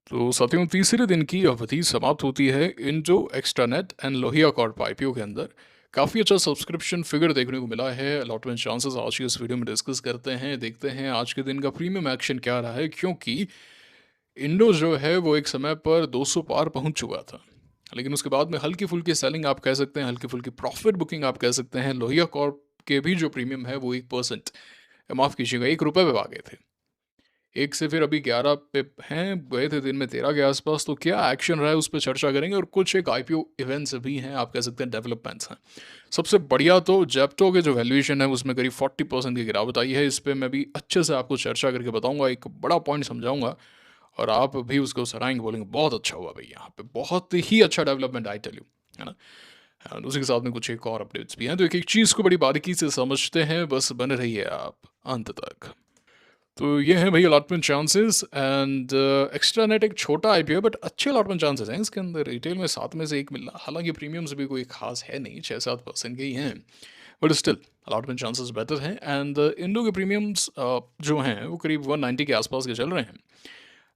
तो साथियों, तीसरे दिन की अवधि समाप्त होती है Indo extranet and Lohia Corp IPO के अंदर। काफ़ी अच्छा सब्सक्रिप्शन फिगर देखने को मिला है। अलॉटमेंट चांसेस आज की इस वीडियो में डिस्कस करते हैं, देखते हैं आज के दिन का प्रीमियम एक्शन क्या रहा है, क्योंकि इंडो जो है वो एक समय पर 200 पार पहुंच चुका था, लेकिन उसके बाद में हल्की फुल्की सेलिंग आप कह सकते हैं, हल्की फुल्की प्रॉफिट बुकिंग आप कह सकते हैं। लोहिया कॉर्प के भी जो प्रीमियम है वो 1%, माफ़ कीजिएगा, 1 रुपये पे आ गए थे। एक से फिर अभी 11 पे हैं, गए थे दिन में 13 के आसपास। तो क्या एक्शन रहा है उस पर चर्चा करेंगे, और कुछ एक आईपीओ इवेंट्स भी हैं, आप कह सकते हैं डेवलपमेंट्स हैं। सबसे बढ़िया तो जेप्टो के जो वैल्यूएशन है उसमें करीब 40% की गिरावट आई है। इस पर मैं भी अच्छे से आपको चर्चा करके बताऊंगा, एक बड़ा पॉइंट समझाऊंगा, और आप भी उसको सराहेंगे, बोलेंगे बहुत अच्छा हुआ भाई, यहाँ पे बहुत ही अच्छा डेवलपमेंट, आई टेल यू, है ना। और उसी के साथ में कुछ एक और अपडेट्स भी हैं, तो एक एक चीज़ को बड़ी बारीकी से समझते हैं, बस बने रहिए आप अंत तक। तो ये है भाई allotment chances and extra net एक छोटा आईपीओ है, बट अच्छे अलॉटमेंट चांसेस हैं इसके अंदर। रिटेल में 7 में से 1 मिलना, हालांकि प्रीमियम्स भी कोई खास है नहीं, 6-7% के ही हैं, but still allotment chances better हैं। एंड इंडो के प्रीमियम्स जो हैं वो करीब 190 के आसपास के चल रहे हैं,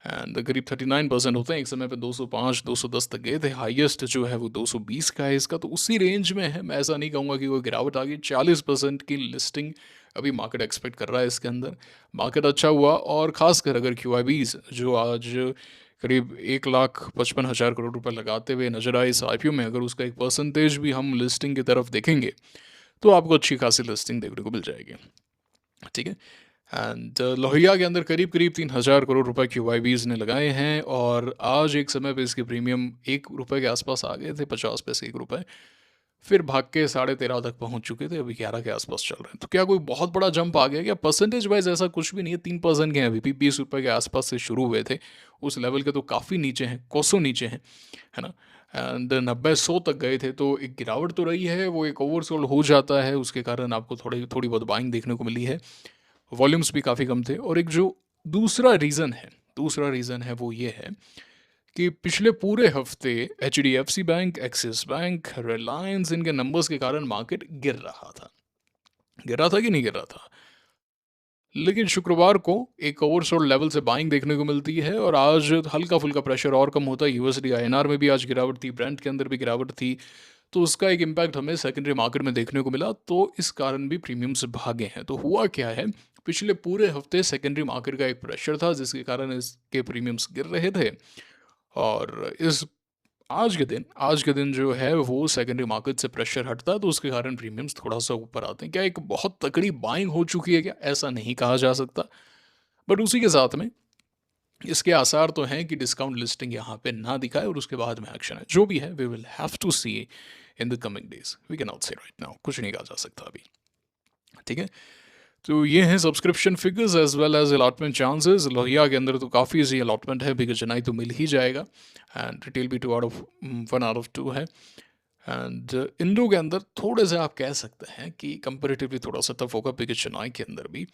एंड करीब 39% होते हैं। एक समय पे 205 210 तक गए थे, हाईएस्ट जो है वो 220 का है इसका, तो उसी रेंज में है। मैं ऐसा नहीं कहूँगा कि कोई गिरावट आ गई। 40% की लिस्टिंग अभी मार्केट एक्सपेक्ट कर रहा है इसके अंदर। मार्केट अच्छा हुआ, और ख़ासकर अगर क्यूआईबीज जो आज करीब 1,55,000 करोड़ रुपए लगाते हुए नजर आए इस आईपीओ में, अगर उसका एक परसेंटेज भी हम लिस्टिंग की तरफ देखेंगे तो आपको अच्छी खासी लिस्टिंग देखने को मिल जाएगी, ठीक है। एंड लोहिया के अंदर करीब करीब 3,000 करोड़ रुपए क्यूआईबीज ने लगाए हैं, और आज एक समय पे इसके प्रीमियम 1 रुपये के आसपास आ गए थे, 50 पैसे 1 रुपये, फिर भाग के 13.5 तक पहुंच चुके थे, अभी 11 के आसपास चल रहे हैं। तो क्या कोई बहुत बड़ा जंप आ गया क्या? परसेंटेज वाइज ऐसा कुछ भी नहीं है, 3% के हैं अभी भी, 20 रुपये के आसपास से शुरू हुए थे, उस लेवल के तो काफ़ी नीचे हैं, कोसों नीचे हैं, है ना। एंड 90-100 तक गए थे, तो एक गिरावट तो रही है, वो एक ओवरसोल्ड हो जाता है, उसके कारण आपको थोड़ी थोड़ी बहुत बाइंग देखने को मिली है। वॉल्यूम्स भी काफ़ी कम थे, और एक जो दूसरा रीज़न है वो ये है कि पिछले पूरे हफ्ते HDFC bank, axis bank, Reliance, इनके नंबर्स के कारण मार्केट गिर रहा था कि नहीं गिर रहा था। लेकिन शुक्रवार को एक ओवरसोल्ड लेवल से बाइंग देखने को मिलती है, और आज हल्का फुल्का प्रेशर और कम होता है। यूएसडी आईएनआर में भी आज गिरावट थी, ब्रेंट के अंदर भी गिरावट थी, तो उसका एक इम्पैक्ट हमें सेकेंडरी मार्केट में देखने को मिला, तो इस कारण भी प्रीमियम्स भागे हैं। तो हुआ क्या है, पिछले पूरे हफ्ते सेकेंडरी मार्केट का एक प्रेशर था, जिसके कारण इसके प्रीमियम्स गिर रहे थे, और इस आज के दिन जो है वो सेकेंडरी मार्केट से प्रेशर हटता है, तो उसके कारण प्रीमियम्स थोड़ा सा ऊपर आते हैं। क्या एक बहुत तकड़ी बाइंग हो चुकी है क्या? ऐसा नहीं कहा जा सकता, बट उसी के साथ में इसके आसार तो हैं कि डिस्काउंट लिस्टिंग यहाँ पे ना दिखाए, और उसके बाद में एक्शन है जो भी है, we will have to see in the coming days, we can not say right now, कुछ नहीं कहा जा सकता अभी, ठीक है। तो ये हैं subscription figures as well as allotment chances. Lohia के अंदर तो काफ़ी ईजी अलॉटमेंट है, बिकॉज चेन्नई तो मिल ही जाएगा, एंड रिटेल भी 1 आउट ऑफ 2 है। एंड इंडो के अंदर थोड़े से आप कह सकते हैं कि कंपेरेटिवली थोड़ा सा टफ होगा, बिकॉज चेन्नई के अंदर भी,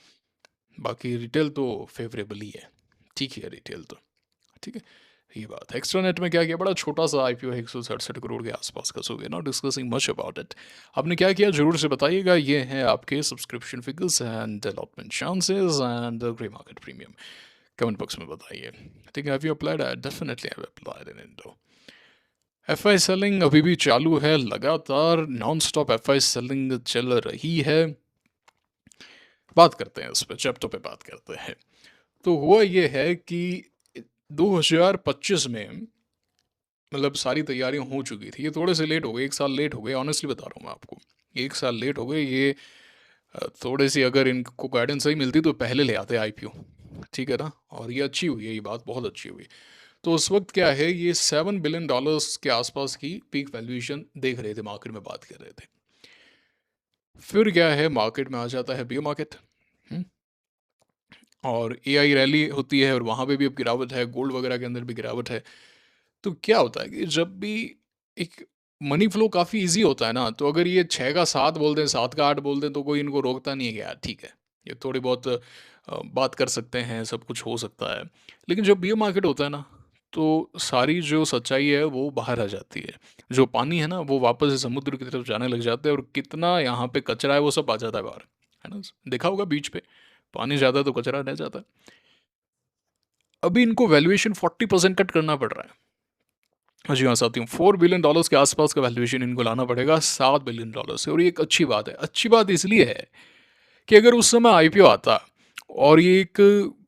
बाकी रिटेल तो फेवरेबल ही है, ठीक ही है रिटेल तो, ठीक है। ये बात है। एक्स्ट्रा नेट में क्या किया, बड़ा छोटा सा आईपीओ है, 167 करोड़ के आसपास का, so we not discussing much about it. आपने क्या किया जरूर से बताइएगा। ये हैं आपके subscription figures and allotment chances and grey market premium, comment box में बताइए। I think have you applied? I definitely have applied in Indo. FI selling अभी भी चालू है, लगातार नॉन स्टॉप एफआई सेलिंग चल रही है। बात करते हैं इस पर, चैप्टर पे बात करते हैं। तो हुआ ये है कि 2025 में मतलब सारी तैयारियां हो चुकी थी, ये थोड़े से लेट हो गए, 1 साल लेट हो गए, ऑनेस्टली बता रहा हूँ मैं आपको, 1 साल लेट हो गए ये। थोड़ी सी अगर इनको गाइडेंस सही मिलती तो पहले ले आते आईपीओ, ठीक है ना, और ये अच्छी हुई है, ये बात बहुत अच्छी हुई। तो उस वक्त क्या है, ये $7 बिलियन के आसपास की पीक वैल्यूएशन देख रहे थे, मार्केट में बात कर रहे थे। फिर क्या है, मार्केट में आ जाता है बियर मार्केट, और एआई रैली होती है, और वहाँ पे भी अब गिरावट है, गोल्ड वगैरह के अंदर भी गिरावट है। तो क्या होता है कि जब भी एक मनी फ्लो काफ़ी इजी होता है ना, तो अगर ये 6 का 7 बोल दें, 7 का 8 बोल दें, तो कोई इनको रोकता नहीं है कि यार ठीक है, ये थोड़ी बहुत बात कर सकते हैं, सब कुछ हो सकता है। लेकिन जब बियर मार्केट होता है ना, तो सारी जो सच्चाई है वो बाहर आ जाती है। जो पानी है ना वो वापस से समुद्र की तरफ जाने लग जाता है, और कितना यहाँ पे कचरा है वो सब आ जाता है बाहर, है ना। देखा होगा बीच पे पानी ज़्यादा तो कचरा रह जाता है। अभी इनको वैल्यूएशन 40% कट करना पड़ रहा है। जी हाँ साथियों, $4 बिलियन के आसपास का वैल्यूएशन इनको लाना पड़ेगा $7 बिलियन से। और ये एक अच्छी बात है। अच्छी बात इसलिए है कि अगर उस समय आईपीओ आता और ये एक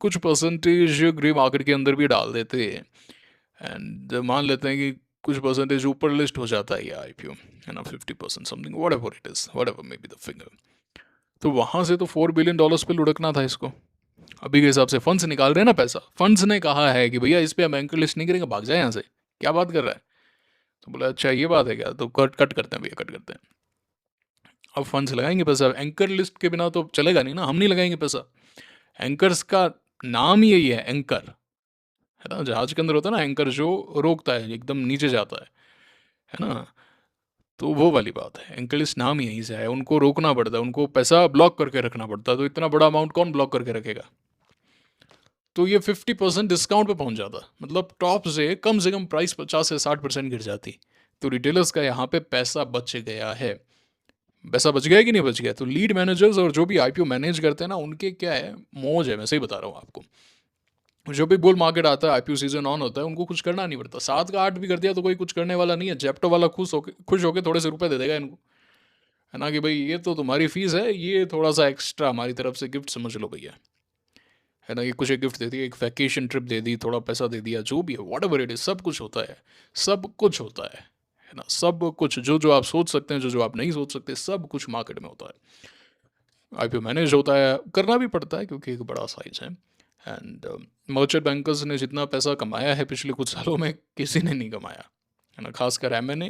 कुछ परसेंटेज ग्रे मार्केट के अंदर भी डाल देते, एंड मान लेते हैं कि कुछ परसेंटेज ऊपर लिस्ट हो जाता है ये आईपीओ, है ना, 50% something, what ever it is, what ever may be the figure, तो वहाँ से तो $4 बिलियन पे लुढ़कना था इसको। अभी के हिसाब से फंड्स निकाल रहे हैं ना पैसा, फंड्स ने कहा है कि भैया इस पे हम एंकर लिस्ट नहीं करेंगे, भाग जाए यहाँ से, क्या बात कर रहा है। तो बोला अच्छा ये बात है क्या, तो कट कट करते हैं भैया, कट करते हैं। अब फंड्स लगाएंगे पैसा, एंकर लिस्ट के बिना तो चलेगा नहीं ना, हम नहीं लगाएंगे पैसा। एंकर्स का नाम ही यही है, एंकर, है ना, जहाज के अंदर होता है ना एंकर, जो रोकता है, एकदम नीचे जाता है ना, तो वो वाली बात है। एंकर लिस्ट नाम ही यहीं से है, उनको रोकना पड़ता है, उनको पैसा ब्लॉक करके रखना पड़ता है, तो इतना बड़ा अमाउंट कौन ब्लॉक करके रखेगा। तो ये 50% डिस्काउंट पे पहुंच जाता, मतलब टॉप से कम प्राइस 50 से 60% गिर जाती। तो रिटेलर्स का यहाँ पे पैसा बच गया है। पैसा बच गया है कि नहीं बच गया। तो लीड मैनेजर्स और जो भी आईपीओ मैनेज करते हैं ना, उनके क्या है, मौज है, मैं सही बता रहा हूँ आपको। जो भी बुल मार्केट आता है, आईपीओ सीजन ऑन होता है, उनको कुछ करना नहीं पड़ता। 7 का 8 भी कर दिया तो कोई कुछ करने वाला नहीं है। जेप्टो वाला खुश होके थोड़े से रुपए दे देगा इनको, है ना, कि भाई ये तो तुम्हारी फीस है, ये थोड़ा सा एक्स्ट्रा हमारी तरफ से गिफ्ट समझ लो भैया, है ना, ये कुछ एक गिफ्ट दे दी, एक वैकेशन ट्रिप दे दी, थोड़ा पैसा दे दिया, जो भी है, वॉट एवर इट इज, सब कुछ होता है, सब कुछ होता है ना, सब कुछ, जो जो आप सोच सकते हैं, जो जो आप नहीं सोच सकते, सब कुछ मार्केट में होता है। आईपीओ मैनेज होता है, करना भी पड़ता है क्योंकि एक बड़ा साइज है। एंड मर्चेंट बैंकर्स ने जितना पैसा कमाया है पिछले कुछ सालों में, किसी ने नहीं कमाया, है ना, खासकर एमएनए,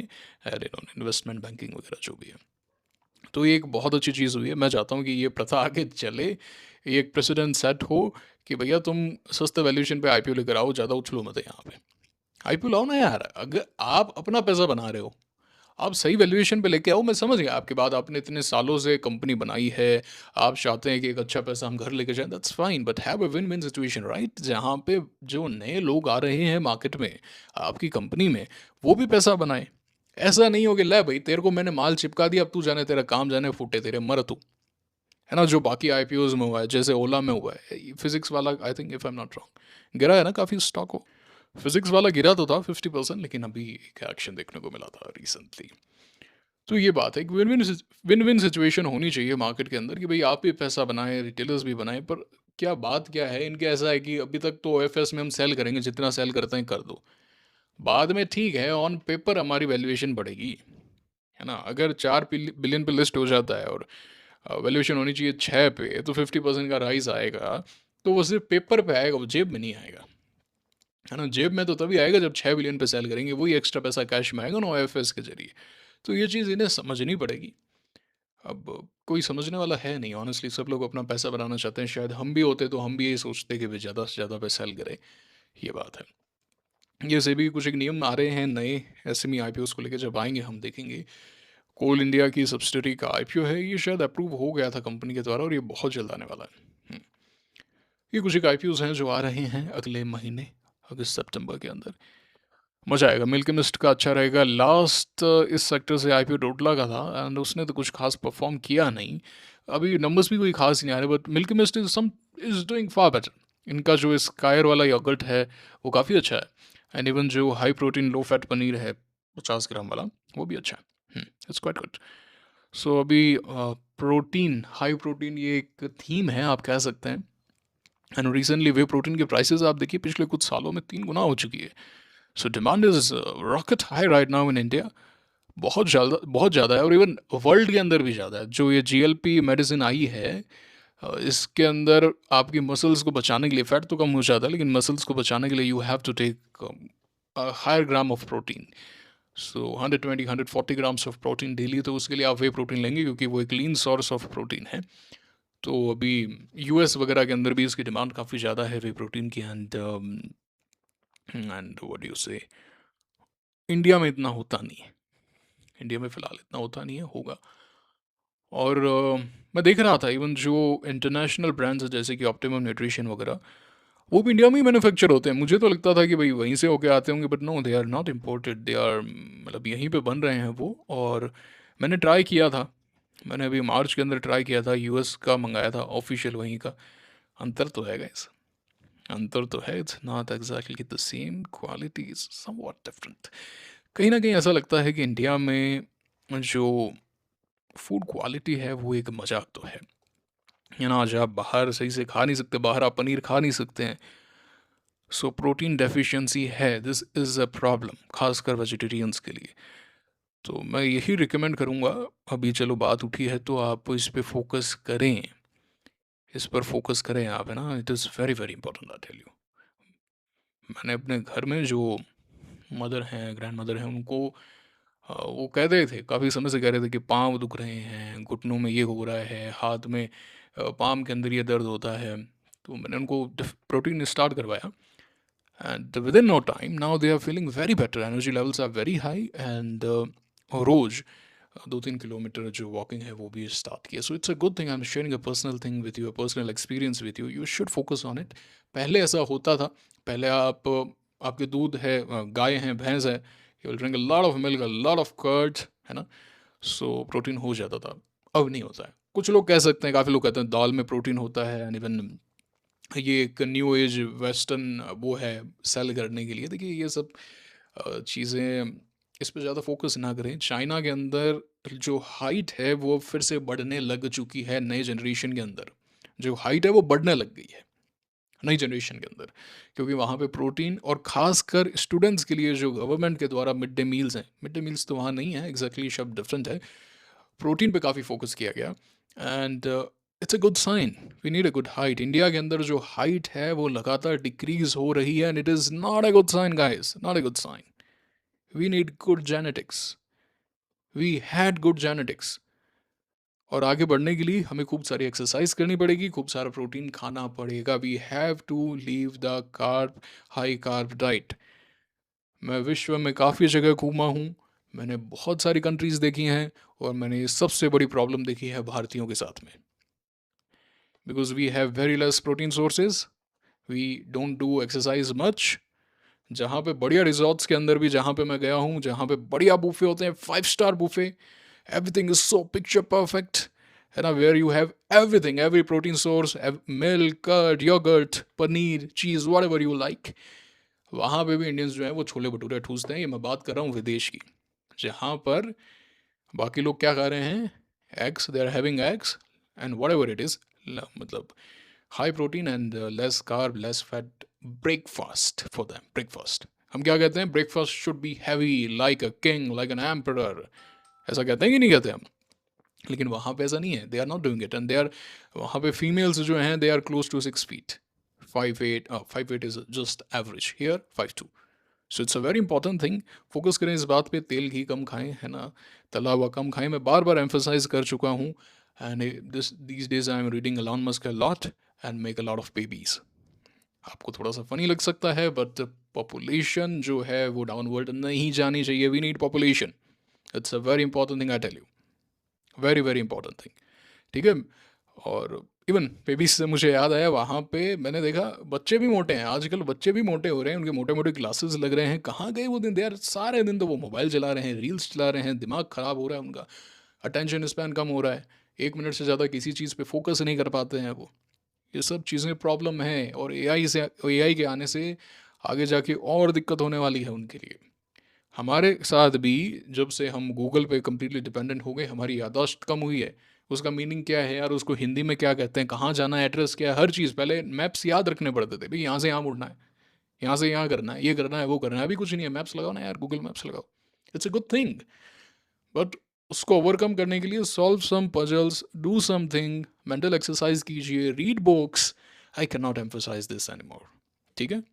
इन्वेस्टमेंट बैंकिंग वगैरह जो भी है। तो ये एक बहुत अच्छी चीज़ हुई है। मैं चाहता हूँ कि ये प्रथा आगे चले, ये एक प्रेसिडेंट सेट हो कि भैया तुम सस्ते वैल्यूएशन पे आईपीओ लेकर आओ, ज़्यादा उछलो मत यहाँ पे, आईपीओ लाओ ना यार। अगर आप अपना पैसा बना रहे हो, आप सही वैल्यूएशन पे लेके आओ। मैं समझ गया आपके बाद, आपने इतने सालों से कंपनी बनाई है, आप चाहते हैं कि एक अच्छा पैसा हम घर लेके जाएं, that's fine, but have a win win situation, right, जहाँ पे जो नए लोग आ रहे हैं मार्केट में, आपकी कंपनी में, वो भी पैसा बनाए। ऐसा नहीं हो कि ले भाई तेरे को मैंने माल चिपका दिया, अब तू जाने, तेरा काम जाने, फूटे तेरे, मर तू, है ना, जो बाकी आईपीओज में हुआ है, जैसे ओला में हुआ है। फिजिक्स वाला, I think if I am not wrong, गिरा है ना काफ़ी स्टॉक हो। फिजिक्स वाला गिरा तो था 50%, लेकिन अभी एक एक्शन देखने को मिला था रिसेंटली। तो ये बात है कि विन विन सिचुएशन होनी चाहिए मार्केट के अंदर, कि भाई आप भी पैसा बनाएं, रिटेलर्स भी बनाएं। पर क्या बात क्या है इनके, ऐसा है कि अभी तक तो ओएफएस में हम सेल करेंगे, जितना सेल करते हैं कर दो, बाद में ठीक है, ऑन पेपर हमारी वैल्यूएशन बढ़ेगी, है ना। अगर 4 बिलियन पे लिस्ट हो जाता है और वैल्यूएशन होनी चाहिए 6 पे, तो 50% का राइज आएगा, तो वो सिर्फ पेपर पे आएगा, वो जेब में नहीं आएगा, है ना। जेब में तो तभी आएगा जब 6 बिलियन पे सेल करेंगे, वही एक्स्ट्रा पैसा कैश में आएगा ना ओएफएस के जरिए। तो ये चीज़ इन्हें समझनी पड़ेगी। अब कोई समझने वाला है नहीं ऑनेस्टली, सब लोग अपना पैसा बनाना चाहते हैं। शायद हम भी होते तो हम भी यही सोचते कि वे ज़्यादा से ज़्यादा पे सेल करें, ये बात है। ये से भी कुछ एक नियम आ रहे हैं नए एसएमई आईपीओस को लेकर, जब आएंगे हम देखेंगे। कोल इंडिया की सब्सिडरी का आईपीओ है, ये शायद अप्रूव हो गया था कंपनी के द्वारा, और ये बहुत जल्द आने वाला है। ये कुछ एक आईपीओस हैं जो आ रहे हैं अगले महीने, अगस्त सितंबर के अंदर। मजा आएगा। मिल्की मिस्ट का अच्छा रहेगा। लास्ट इस सेक्टर से आईपीओ डोटला का था, एंड उसने तो कुछ खास परफॉर्म किया नहीं। अभी नंबर्स भी कोई खास नहीं आ रहे, but milky mist is doing far better. इनका जो स्कायर वाला योगर्ट है वो काफ़ी अच्छा है, एंड इवन जो high protein low fat paneer है 50 ग्राम वाला, वो भी अच्छा है। It's quite good. सो अभी प्रोटीन, हाई प्रोटीन, ये एक थीम है आप कह सकते हैं। एंड रिसेंटली वे प्रोटीन के प्राइसेस आप देखिए पिछले कुछ सालों में 3 गुना हो चुकी है। So demand is rocket high right now in India. बहुत ज़्यादा है, और इवन वर्ल्ड के अंदर भी ज़्यादा है। जो ये जीएलपी मेडिसिन आई है, इसके अंदर आपकी मसल्स को बचाने के लिए, फैट तो कम हो जाता है, लेकिन मसल्स को बचाने के लिए you have to take higher gram of protein. So 120-140 grams of protein daily. तो उसके लिए आप वे प्रोटीन लेंगे, क्योंकि वो एक लीन सोर्स ऑफ प्रोटीन है। तो अभी यूएस वगैरह के अंदर भी इसकी डिमांड काफ़ी ज़्यादा है वे प्रोटीन की। एंड व्हाट डू यू से, इंडिया में इतना होता नहीं है। इंडिया में फ़िलहाल इतना होता नहीं है, होगा। और मैं देख रहा था इवन जो इंटरनेशनल ब्रांड्स हैं जैसे कि ऑप्टिमम न्यूट्रिशन वगैरह, वो भी इंडिया में ही मैन्युफैक्चर होते हैं। मुझे तो लगता था कि भाई वहीं से होके आते होंगे, but no, they are not imported, they are, मतलब यहीं पे बन रहे हैं वो। और मैंने ट्राई किया था, मैंने अभी मार्च के अंदर ट्राई किया था, यूएस का मंगाया था ऑफिशियल वहीं का। अंतर तो है गाइस, अंतर तो है, it's not exactly the same, quality is somewhat different. कहीं ना कहीं ऐसा लगता है कि इंडिया में जो फूड क्वालिटी है वो एक मजाक तो है ना। आज आप बाहर सही से खा नहीं सकते, बाहर आप पनीर खा नहीं सकते हैं। सो प्रोटीन डेफिशिएंसी है, दिस इज़ अ प्रॉब्लम, खासकर वेजिटेरियंस के लिए। तो मैं यही रिकमेंड करूँगा, अभी चलो बात उठी है तो आप इस पे फोकस करें, इस पर फोकस करें आप, है ना। It is very very important, I tell you. मैंने अपने घर में जो मदर हैं, ग्रैंड मदर हैं, उनको वो कह रहे थे, काफ़ी समय से कह रहे थे कि पाँव दुख रहे हैं, घुटनों में ये हो रहा है, हाथ में पाम के अंदर ये दर्द होता है। तो मैंने उनको प्रोटीन स्टार्ट करवाया, and with in no time now they are feeling very better, energy levels are very high, and रोज़ 2-3 किलोमीटर जो वॉकिंग है वो भी स्टार्ट किया। So it's a good thing, I am sharing a personal thing with you, a personal experience with you, you should focus on it. पहले ऐसा होता था, पहले आपके दूध है, गाय है, भैंस है, you will drink a lot of milk, a lot of curd, है ना। सो प्रोटीन हो जाता था। अब नहीं होता है। कुछ लोग कह सकते हैं, काफ़ी लोग कहते हैं दाल में प्रोटीन होता है, एंड इवन ये एक न्यू एज वेस्टर्न वो है सेल करने के लिए। देखिए ये सब चीज़ें, इस पे ज़्यादा फोकस ना करें। चाइना के अंदर जो हाइट है वो फिर से बढ़ने लग चुकी है, नए जनरेशन के अंदर जो हाइट है वो बढ़ने लग गई है नई जनरेशन के अंदर, क्योंकि वहाँ पे प्रोटीन, और ख़ासकर स्टूडेंट्स के लिए जो गवर्नमेंट के द्वारा मिड डे मील्स हैं, मिड डे मील्स तो वहाँ नहीं है एग्जैक्टली, शब्द डिफरेंट है, प्रोटीन पे काफ़ी फोकस किया गया। And it's a good sign, we need a good height. India के अंदर जो हाइट है वो लगातार डिक्रीज हो रही है, and it is not a good sign guys, not a good sign. We need good genetics, we had good genetics. और आगे बढ़ने के लिए हमें खूब सारी एक्सरसाइज करनी पड़ेगी, खूब सारा प्रोटीन खाना पड़ेगा। We have to leave the carb, high carb diet. मैं विश्व में काफ़ी जगह घूमा हूँ, मैंने बहुत सारी कंट्रीज़ देखी हैं, और मैंने सबसे बड़ी प्रॉब्लम देखी है भारतीयों के साथ में, because we have very less protein sources, we don't do exercise much. जहाँ पे बढ़िया रिजॉर्ट्स के अंदर भी जहाँ पे मैं गया हूँ, जहाँ पे बढ़िया बूफे होते हैं, 5 star buffet, everything is so picture perfect, है ना, where you have everything, every protein source, milk, curd, yogurt, paneer, cheese, whatever you like. वहाँ पे भी इंडियंस जो हैं वो छोले भटूरे ठूसते हैं। ये मैं बात कर रहा हूँ विदेश की, जहाँ पर बाकी लोग क्या खा रहे हैं, eggs, they are having eggs and whatever it is, मतलब high protein and less carb, less fat breakfast for them, breakfast. हम क्या कहते हैं, breakfast should be heavy like a king, like an emperor, ऐसा कहते हैं कि नहीं कहते हम। लेकिन वहाँ पे ऐसा नहीं है, they are not doing it, and they are, वहाँ पे फीमेल्स जो हैं they are close to 6 feet, 5'8", 5'8" is just average, here 5'2". So it's a very important thing. Focus करें इस बात पे, तेल घी कम खाएं, है ना, तला हुआ कम खाएं। मैं बार बार एम्फोसाइज कर चुका हूँ, and this these days I am reading Elon Musk a lot and make a lot of babies. आपको थोड़ा सा फनी लग सकता है, बट पॉपुलेशन जो है वो डाउनवर्ड नहीं जानी चाहिए। We need population, it's a very important thing, I tell you, very very important thing, ठीक है। और इवन बेबीज से मुझे याद आया, वहाँ पे मैंने देखा बच्चे भी मोटे हैं, आजकल बच्चे भी मोटे हो रहे हैं, उनके मोटे मोटे ग्लासेस लग रहे हैं। कहाँ गए वो दिन, दे यार सारे दिन तो वो मोबाइल चला रहे हैं, रील्स चला रहे हैं, दिमाग ख़राब हो रहा है उनका, अटेंशन स्पैन कम हो रहा है, 1 मिनट से ज़्यादा किसी चीज़ पे फोकस नहीं कर पाते हैं वो। ये सब चीज़ें प्रॉब्लम है, और एआई के आने से आगे जाके और दिक्कत होने वाली है उनके लिए। हमारे साथ भी जब से हम गूगल पे कम्प्लीटली डिपेंडेंट हो गए, हमारी याददाश्त कम हुई है। उसका मीनिंग क्या है यार, उसको हिंदी में क्या कहते हैं, कहाँ जाना है, एड्रेस क्या है, हर चीज़ पहले मैप्स याद रखने पड़ते थे, भाई यहाँ से यहाँ मुड़ना है, यहाँ से यहाँ करना है, ये करना है, वो करना है। अभी कुछ नहीं है, मैप्स लगाओ ना यार, गूगल मैप्स लगाओ, it's a good thing. But उसको ओवरकम करने के लिए solve some puzzles, do something, mental exercise कीजिए, read books. I can not emphasise this anymore, ठीक है।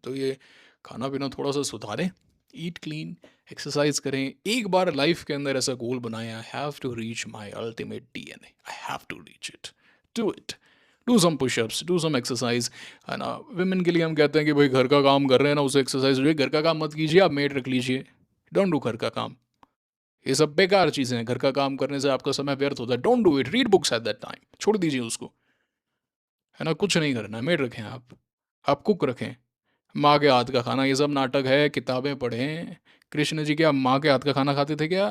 तो ये खाना पीना थोड़ा सा सुधारें, ईट क्लीन, एक्सरसाइज करें। एक बार लाइफ के अंदर ऐसा गोल बनाया, I have to reach my ultimate DNA, I have to reach it, do it, do some pushups, do some exercise, है ना। विमेन के लिए हम कहते हैं कि भाई घर का काम कर रहे हैं ना, उसे एक्सरसाइज हो जाए। घर का काम मत कीजिए, आप मेड रख लीजिए, डोंट डू घर का काम। ये सब बेकार चीज़ें हैं, घर का काम करने से आपका समय व्यर्थ होता है, don't do it, read books at that time, छोड़ दीजिए उसको, है ना। कुछ नहीं करना है, मेड रखें आप कुक रखें। माँ के हाथ का खाना, ये सब नाटक है, किताबें पढ़ें। कृष्ण जी क्या माँ के हाथ का खाना खाते थे क्या?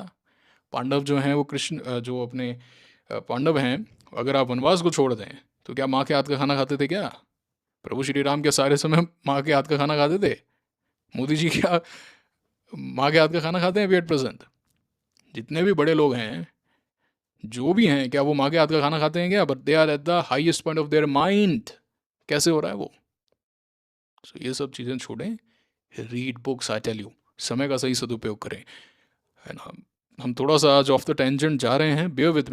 पांडव जो हैं वो कृष्ण जो अपने पांडव हैं, अगर आप वनवास को छोड़ दें तो क्या माँ के हाथ का खाना खाते थे क्या? प्रभु श्री राम के सारे समय माँ के हाथ का खाना खाते थे? मोदी जी क्या माँ के हाथ का खाना खाते हैं अभी एट प्रेजेंट? जितने भी बड़े लोग हैं, जो भी हैं, क्या वो माँ के हाथ का खाना खाते हैं क्या? But they are at the highest point of their mind. कैसे हो रहा है वो? So, ये सब चीज़ें छोड़ें, read books, I tell you, समय का सही सदुपयोग करें, है ना। हम थोड़ा सा आज ऑफ द टेंजेंट जा रहे हैं, bear with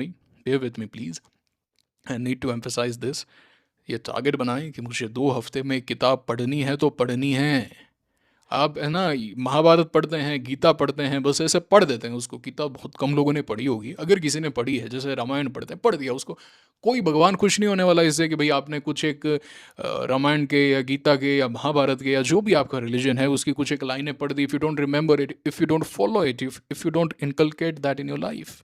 me please, I need to emphasise this. ये टारगेट बनाएं कि मुझे 2 हफ्ते में किताब पढ़नी है तो पढ़नी है। आप है ना, महाभारत पढ़ते हैं, गीता पढ़ते हैं, बस ऐसे पढ़ देते हैं उसको। गीता बहुत कम लोगों ने पढ़ी होगी, अगर किसी ने पढ़ी है, जैसे रामायण पढ़ते हैं, पढ़ दिया उसको। कोई भगवान खुश नहीं होने वाला इससे कि भाई आपने कुछ एक रामायण के या गीता के या महाभारत के या जो भी आपका रिलीजन है उसकी कुछ एक लाइनें पढ़ दी। If you don't remember it, if you don't follow it, if you don't inculcate that in your life,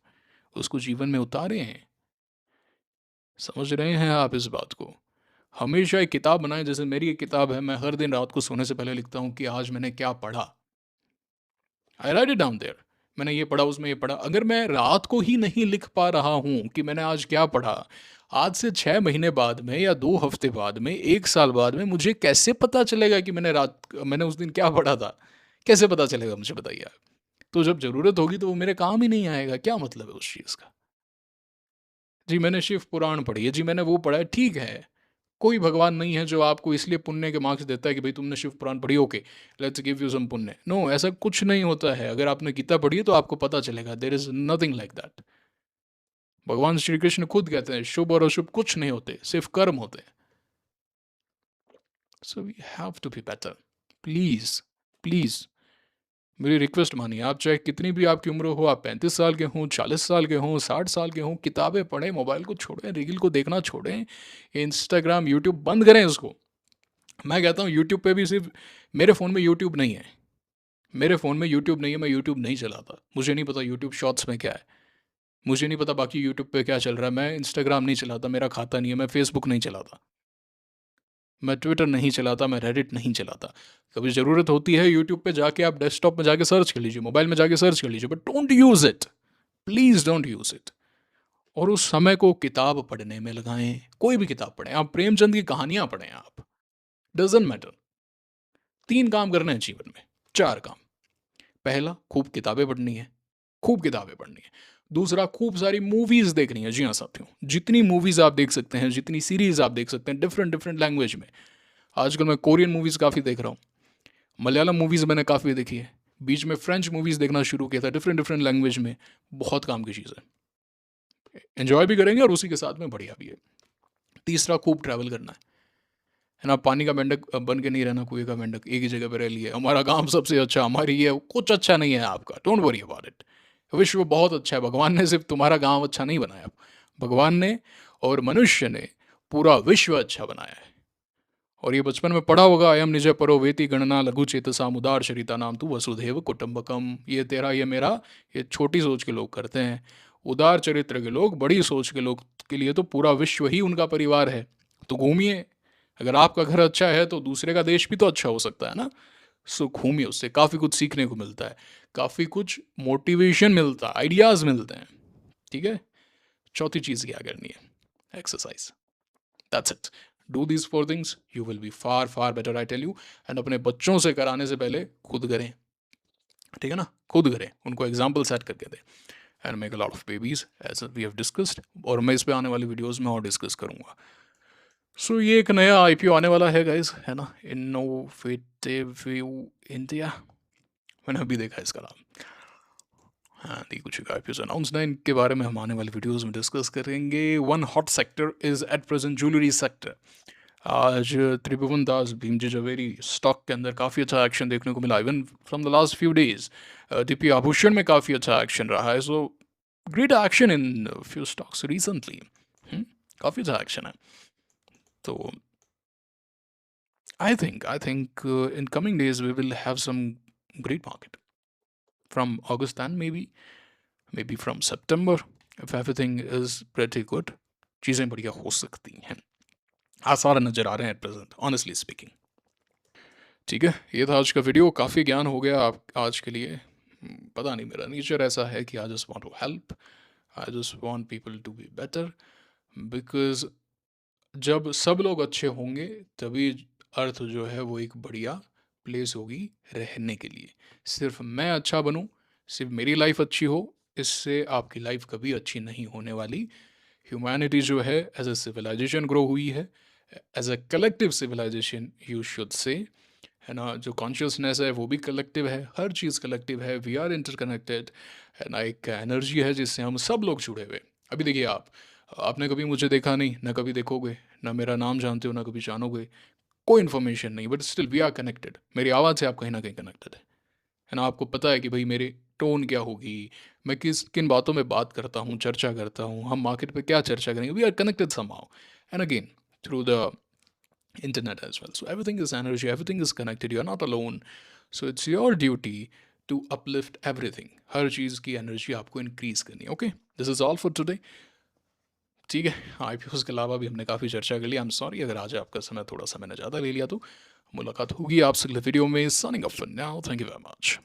उसको जीवन में उतारे हैं। समझ रहे हैं आप इस बात को? हमेशा एक किताब बनाएं। जैसे मेरी एक किताब है, मैं हर दिन रात को सोने से पहले लिखता हूँ कि आज मैंने क्या पढ़ा। आई राइट इट डाउन देयर। मैंने ये पढ़ा, उसमें ये पढ़ा। अगर मैं रात को ही नहीं लिख पा रहा हूँ कि मैंने आज क्या पढ़ा, आज से 6 महीने बाद में या 2 हफ्ते बाद में, 1 साल बाद में मुझे कैसे पता चलेगा कि मैंने उस दिन क्या पढ़ा था? कैसे पता चलेगा मुझे, बताइए आप? तो जब ज़रूरत होगी तो वो मेरे काम ही नहीं आएगा। क्या मतलब है उस चीज़ का? जी मैंने शिव पुराण पढ़ी है, जी मैंने वो पढ़ा है, ठीक है। कोई भगवान नहीं है जो आपको इसलिए पुण्य के मार्क्स देता है कि भाई तुमने शिव पुराण पढ़ी, okay let's give you some पुण्य। नो, ऐसा कुछ नहीं होता है। अगर आपने गीता पढ़ी है तो आपको पता चलेगा, there is nothing like that. भगवान श्री कृष्ण खुद कहते हैं शुभ और अशुभ कुछ नहीं होते, सिर्फ कर्म होते हैं। So we have to be better. Please, please, मेरी रिक्वेस्ट मानिए। आप चाहे कितनी भी आपकी उम्र हो, आप 35 साल के हों, 40 साल के हों, 60 साल के हों, किताबें पढ़ें, मोबाइल को छोड़ें, रील को देखना छोड़ें, इंस्टाग्राम यूट्यूब बंद करें उसको। मैं कहता हूँ यूट्यूब पे भी सिर्फ, मेरे फ़ोन में यूट्यूब नहीं है, मेरे फ़ोन में यूट्यूब नहीं है, मैं यूट्यूब नहीं चलाता। मुझे नहीं पता यूट्यूब शॉर्ट्स में क्या है, मुझे नहीं पता बाकी यूट्यूब पे क्या चल रहा है। मैं इंस्टाग्राम नहीं चलाता, मेरा खाता नहीं है, मैं फेसबुक नहीं चलाता, मैं ट्विटर नहीं चलाता, मैं रेडिट नहीं चलाता। कभी ज़रूरत होती है यूट्यूब पे जाके आप डेस्कटॉप में जाके सर्च कर लीजिए, मोबाइल में जाके सर्च कर लीजिए, but don't use it, please don't use it. और उस समय को किताब पढ़ने में लगाएं। कोई भी किताब पढ़ें, आप प्रेमचंद की कहानियाँ पढ़ें, आप, डजेंट मैटर। 3 काम करने हैं जीवन में, 4 काम। पहला, खूब किताबें पढ़नी है, खूब किताबें पढ़नी है। दूसरा, खूब सारी मूवीज़ देखनी है। जी हाँ साथियों, जितनी मूवीज़ आप देख सकते हैं, जितनी सीरीज़ आप देख सकते हैं, डिफरेंट डिफरेंट लैंग्वेज में। आजकल मैं कोरियन मूवीज़ काफ़ी देख रहा हूँ, मलयालम मूवीज़ मैंने काफ़ी देखी है, बीच में फ्रेंच मूवीज़ देखना शुरू किया था, डिफरेंट डिफरेंट लैंग्वेज में। बहुत काम की चीज़ है, एंजॉय भी करेंगे और उसी के साथ में बढ़िया भी है। तीसरा, खूब ट्रैवल करना है ना। पानी का मेंढक बन के नहीं रहना, कुएं का मेंढक, एक ही जगह पर रह लिए, हमारा काम सबसे अच्छा, हमारी ये कुछ अच्छा नहीं है आपका, डोंट वरी अबाउट इट। विश्व बहुत अच्छा है, भगवान ने सिर्फ तुम्हारा गांव अच्छा नहीं बनाया, भगवान ने और मनुष्य ने पूरा विश्व अच्छा बनाया है। और ये बचपन में पढ़ा होगा, अयम निज परो वेति गणना लघु चेतसा मुदार शरीता नाम तू वसुधैव कुटुंबकम। ये तेरा, ये मेरा, ये छोटी सोच के लोग करते हैं। उदार चरित्र के लोग, बड़ी सोच के लोग के लिए तो पूरा विश्व ही उनका परिवार है। तो घूमिए, अगर आपका घर अच्छा है तो दूसरे का देश भी तो अच्छा हो सकता है ना। सो घूमिए, उससे काफ़ी कुछ सीखने को मिलता है, काफ़ी कुछ मोटिवेशन मिलता है, आइडियाज़ मिलते हैं। ठीक है। चौथी चीज़ क्या करनी है? Exercise. That's it. Do these 4 things, you will be far far better, I tell you. And अपने बच्चों से कराने से पहले खुद करें, ठीक है ना, खुद करें, उनको एग्जाम्पल सेट करके दें। And make a lot of babies as we have discussed, और मैं इस पे आने वाली वीडियोस में और डिस्कस करूंगा। सो ये एक नया आईपीओ आने वाला है गाइस, है ना, इनोवेटिव इंडिया, मैंने अभी देखा इसका नाम। हाँ, ये कुछ आईपीओ अनाउंस है, इनके बारे में हम आने वाली वीडियोस में डिस्कस करेंगे। One hot sector is at present jewellery sector. आज त्रिभुवन दास भीमजी जवेरी स्टॉक के अंदर काफ़ी अच्छा एक्शन देखने को मिला, even from the last few days. DP Abhushan में काफ़ी अच्छा एक्शन रहा है। So great action in few stocks recently, काफ़ी अच्छा एक्शन है। तो I think in coming days we will have some great market from August and maybe from September, if everything is pretty good, चीज़ें बढ़िया हो सकती हैं, आसार नज़र आ रहे हैं एट प्रेजेंट, ऑनेस्टली स्पीकिंग। ठीक है, ये था आज का वीडियो, काफ़ी ज्ञान हो गया आप आज के लिए। पता नहीं, मेरा नेचर ऐसा है कि I just want to help, I just want people to be better, because जब सब लोग अच्छे होंगे तभी अर्थ जो है वो एक बढ़िया प्लेस होगी रहने के लिए। सिर्फ मैं अच्छा बनूं, सिर्फ मेरी लाइफ अच्छी हो, इससे आपकी लाइफ कभी अच्छी नहीं होने वाली। ह्यूमैनिटी जो है एज अ सिविलाइजेशन ग्रो हुई है, as a collective civilisation you should say, है ना। जो कॉन्शियसनेस है वो भी कलेक्टिव है, हर चीज़ कलेक्टिव है, वी आर इंटरकनेक्टेड, है ना। एक एनर्जी है जिससे हम सब लोग जुड़े हुए। अभी देखिए आपने कभी मुझे देखा नहीं, ना कभी देखोगे, ना मेरा नाम जानते हो, ना कभी जानोगे, कोई इन्फॉर्मेशन नहीं, but still we are connected. मेरी आवाज़ से आप कहीं ना कहीं कनेक्टेड है ना। आपको पता है कि भाई मेरी टोन क्या होगी, मैं किस किन बातों में बात करता हूँ, चर्चा करता हूँ, हम मार्केट पे क्या चर्चा करेंगे, we are connected somehow and again through the internet as well. So everything is energy, everything is connected, you're not alone. So it's your duty to uplift everything. हर चीज़ की एनर्जी आपको इंक्रीज करनी है। Okay, this is all for today. ठीक है, IPO के अलावा भी हमने काफ़ी चर्चा कर ली। आई एम सॉरी अगर आज आपका समय थोड़ा सा मैंने ज़्यादा ले लिया, तो मुलाकात होगी आपसे अगले वीडियो में। Signing off for now, thank you very much.